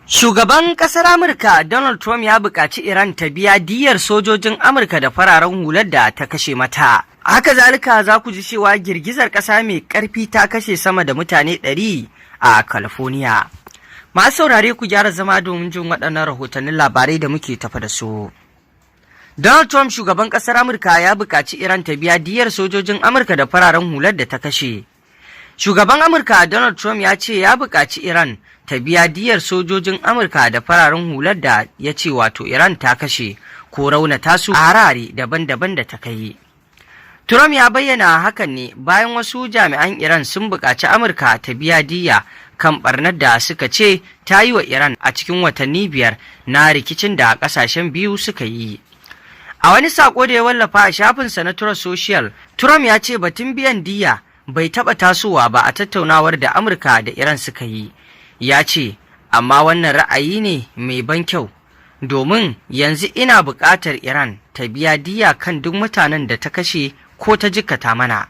Shugaban ƙasar Amurka Donald Trump ya buƙaci Iran ta biya diyyar sojojin Amurka da fararen hular da ta kashe mata. Haka zalika za ku ji cewa girgizar ƙasa mai ƙarfi ta kashe sama da mutane 100 a California. Masu saurare ku gyara zama domin jin waɗannan rahotannin labarai da muke tafa da su. Donald Trump shugaban ƙasar Amurka ya buƙaci Iran ta biya diyyar sojojin Amurka da fararen hular da ta kashe. Shugaban Amurka Donald Trump ya ce ya buƙaci Iran ta biya diyyar sojojin Amurka da fararen hular da ya ce wato Iran ta kashe ko raunata su a harare daban-daban da ta kai. Trump ya bayyana hakan ne bayan wasu jami'an Iran sun buƙaci Amurka ta biya diyya kan ɓarnar da suka ce ta yi wa Iran a cikin watanni 5 na rikicin da ƙasashen biyu suka yi. A wani saƙo da ya wallafa a shafinsa na Truth Social, Trump ya ce batun biyan diyya bai taɓa tasowa ba a tattaunawar da Amurka da Iran suka yi. Ya ce, amma wannan ra'ayi ne mai ban kyau, domin yanzu ina buƙatar Iran ta biya diyya kan duk mutanen da ta kashe ko ta jikkata mana.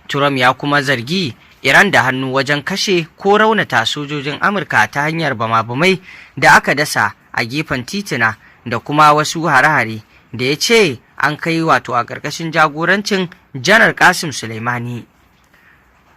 Trump ya kuma zargi Iran da hannu wajen kashe ko raunata sojojin Amurka ta hanyar bama-bamai da aka dasa a gefen titina da kuma wasu hare-hare da ya ce an kai wato a ƙarƙashin jagorancin Janar Qasim Soleimani.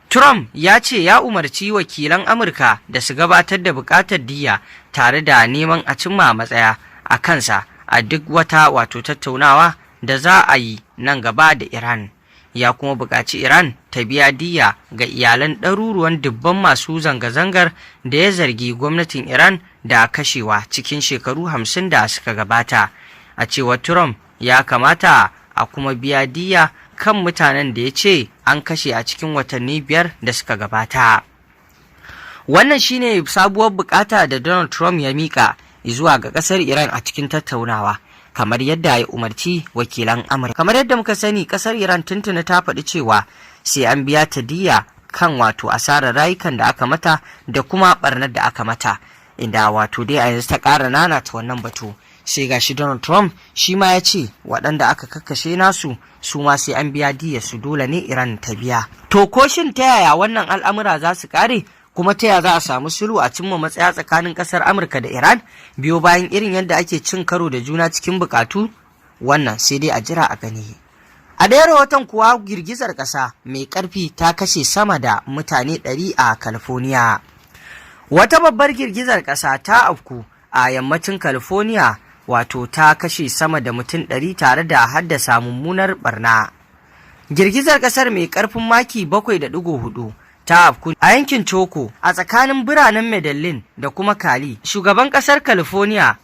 Trump ya ce ya umarci wakilan Amurka da su gabatar da buƙatar diyya tare da neman a cimma matsaya a kansa a duk wata wato tattaunawa da za a yi nan gaba da Iran. Ya kuma buƙaci Iran ta biya diyya ga iyalan ɗaruruwan dubban masu zanga-zangar da ya zargi gwamnatin Iran da kashewa cikin shekaru 50 da suka gabata. A cewar Trump ya kamata a kuma biya diyya kan mutanen da ya ce an kashe a cikin watanni 5 da suka gabata. Wannan shine sabuwar bukata da Donald Trump ya mika zuwa ga kasar Iran a cikin tattaunawa, kamar yadda ya umarci wakilan Amurka. Kamar yadda muka sani, kasar Iran tuntuna ta faɗi cewa sai an biya ta diyya kan wato asarar rayukan da aka mata da kuma barnar da aka mata, inda wato dai a yanzu ta ƙara nanata wannan batu. Sai gashi Donald Trump shi ma ya ce waɗanda aka kakkashe nasu su ma sai an biya diyyar su, dole ne Iran ta biya. To ko shin ta yaya wannan al'amura za su ƙare, kuma ta yaya za a samu sulhu a cimma matsaya tsakanin ƙasar Amurka da Iran biyo bayan irin yadda ake cin karo da juna cikin buƙatu? Wannan sai dai a jira a gani. A ɗaya rahoton kuwa girgizar ƙasa mai ƙarfi ta kashe sama da mutane 100 a California. Wata babbar girgizar ƙasa ta afku a yammacin California, wato ta kashe sama da mutum 100 tare da haddasa mummunar barna. Girgizar kasar mai karfin maki 7.4 ta afku a yankin Choco a tsakanin biranen Medellin da kuma Cali. Shugaban kasar California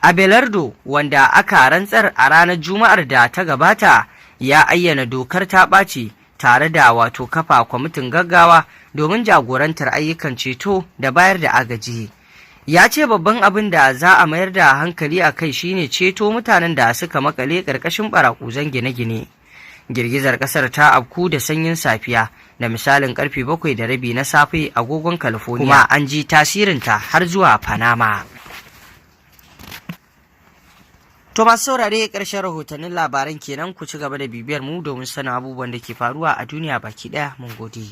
Abelardo wanda aka rantsar a ranar Juma'ar da ta gabata ya ayyana dokar ta ɓaci tare da wato kafa kwamitin gaggawa domin jagorantar ayyukan ceto da bayar da agaji. Ya ce babban abin da za a mayar da hankali a kai shine ceto mutanen da suka makale ƙarƙashin barakuzan gine-gine. Girgizar ƙasar ta afku da sanyin safiya da misalin ƙarfe 7:30 na safe agogon California, kuma an ji tasirinta har zuwa Panama. To masu saurare, ƙarshen rahotannin labaran kenan. Ku ci gaba da bibiyar mu domin sanin abubuwan da ke faruwa a duniya baki ɗaya. Mun gode.